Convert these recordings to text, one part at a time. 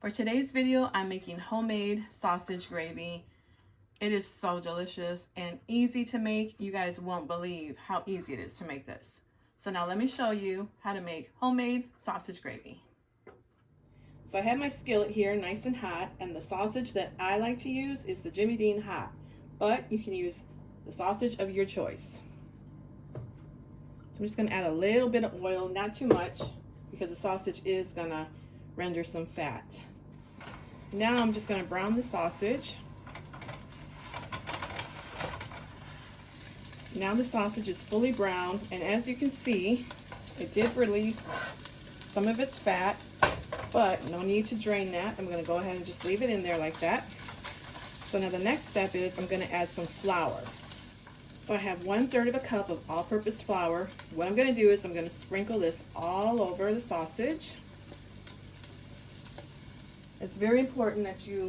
For today's video, I'm making homemade sausage gravy. It is so delicious and easy to make. You guys won't believe how easy it is to make this. So now let me show you how to make homemade sausage gravy. So I have my skillet here nice and hot, and the sausage that I like to use is the Jimmy Dean hot, but you can use the sausage of your choice. So I'm just going to add a little bit of oil, not too much, because the sausage is going to render some fat. Now I'm just going to brown the sausage. Now the sausage is fully browned, and as you can see, it did release some of its fat, but no need to drain that. I'm going to go ahead and just leave it in there like that. So now the next step is I'm going to add some flour. So I have 1/3 of a cup of all-purpose flour. What I'm going to do is I'm going to sprinkle this all over the sausage. It's very important that you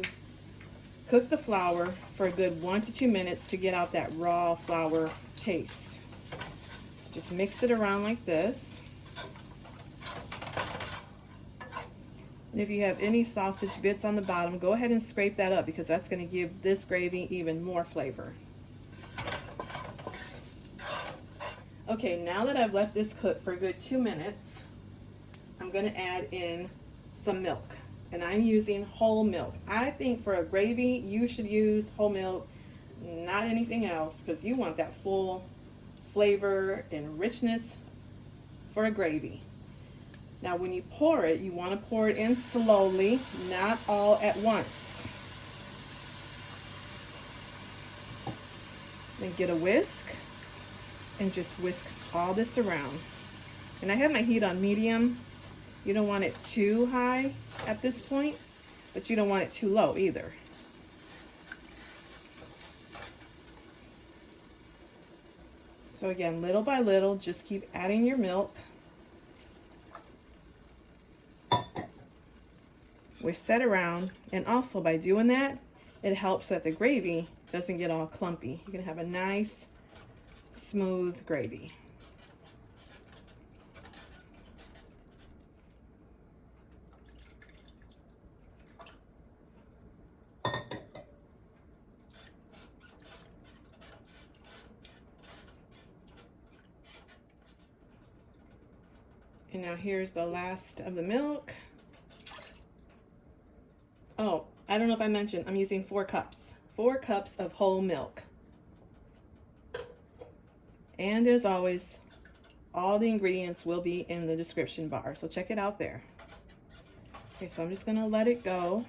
cook the flour for a good 1 to 2 minutes to get out that raw flour taste. So just mix it around like this. And if you have any sausage bits on the bottom, go ahead and scrape that up, because that's going to give this gravy even more flavor. Okay, now that I've let this cook for a good 2 minutes, I'm going to add in some milk. And I'm using whole milk. I think for a gravy, you should use whole milk, not anything else, because you want that full flavor and richness for a gravy. Now when you pour it, you want to pour it in slowly, not all at once. Then get a whisk and just whisk all this around. And I have my heat on medium. You don't want it too high at this point, but you don't want it too low either. So again, little by little, just keep adding your milk. Whisk that around, and also by doing that, it helps that the gravy doesn't get all clumpy. You can have a nice, smooth gravy. And now here's the last of the milk. Oh, I don't know if I mentioned, I'm using 4 cups. 4 cups of whole milk. And as always, all the ingredients will be in the description bar, so check it out there. Okay, so I'm just gonna let it go.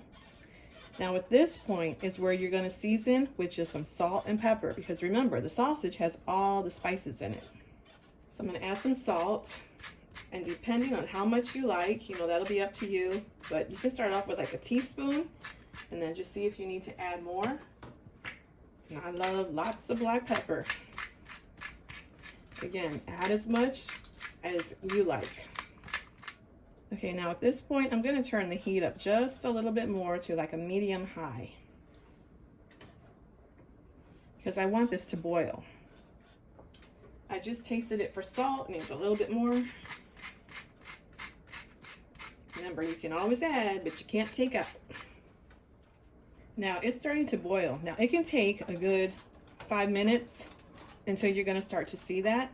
Now at this point is where you're gonna season with just some salt and pepper, because remember, the sausage has all the spices in it. So I'm gonna add some salt. And depending on how much you like, that'll be up to you. But you can start off with like a teaspoon and then just see if you need to add more. And I love lots of black pepper. Again, add as much as you like. Okay, now at this point, I'm going to turn the heat up just a little bit more to like a medium high, because I want this to boil. I just tasted it for salt. It needs a little bit more. Remember, you can always add, but you can't take out. Now it's starting to boil. Now it can take a good 5 minutes until you're going to start to see that.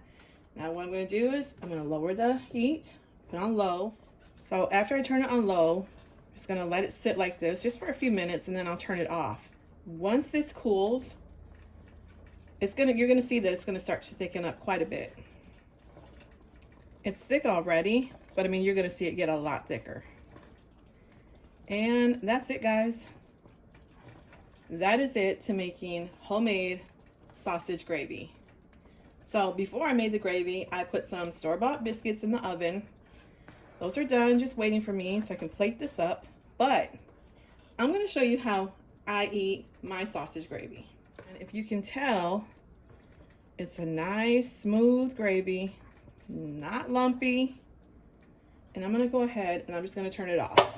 Now what I'm going to do is I'm going to lower the heat, put on low. So after I turn it on low, I'm just going to let it sit like this just for a few minutes, and then I'll turn it off. Once this cools, you're going to see that it's going to start to thicken up quite a bit. It's thick already, but I mean, you're going to see it get a lot thicker. And that's it, guys. That is it to making homemade sausage gravy. So before I made the gravy, I put some store-bought biscuits in the oven. Those are done, just waiting for me so I can plate this up. But I'm going to show you how I eat my sausage gravy. And if you can tell, it's a nice, smooth gravy, not lumpy. And I'm going to go ahead and I'm just going to turn it off.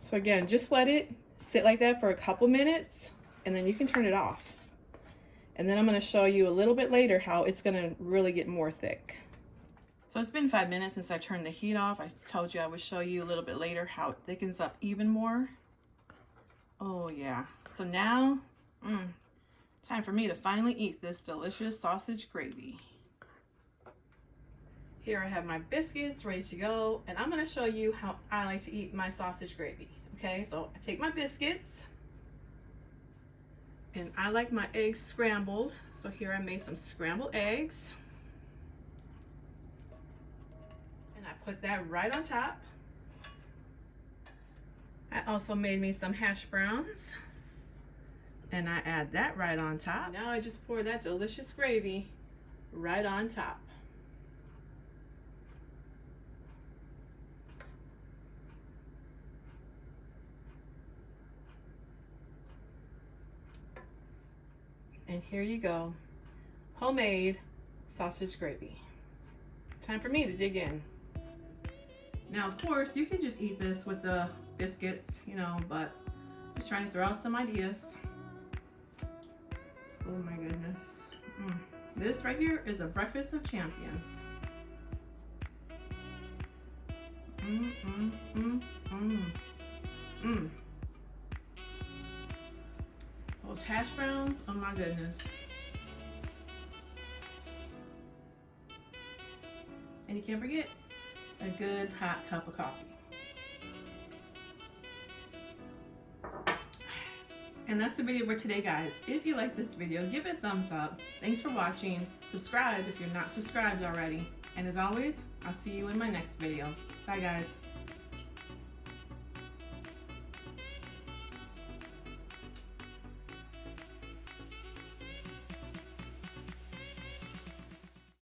So again, just let it sit like that for a couple minutes, and then you can turn it off. And then I'm going to show you a little bit later how it's going to really get more thick. So it's been 5 minutes since I turned the heat off. I told you I would show you a little bit later how it thickens up even more. Oh yeah. So now, time for me to finally eat this delicious sausage gravy. Here I have my biscuits ready to go, and I'm going to show you how I like to eat my sausage gravy. Okay, so I take my biscuits, and I like my eggs scrambled. So here I made some scrambled eggs. And I put that right on top. I also made me some hash browns. And I add that right on top. Now I just pour that delicious gravy right on top. And here you go, homemade sausage gravy. Time for me to dig in. Now, of course, you can just eat this with the biscuits, you know, but I'm just trying to throw out some ideas. Oh my goodness. This right here is a breakfast of champions. Those hash browns, oh my goodness. And you can't forget a good hot cup of coffee. And that's the video for today, guys. If you like this video, give it a thumbs up. Thanks for watching. Subscribe if you're not subscribed already. And as always, I'll see you in my next video. Bye, guys.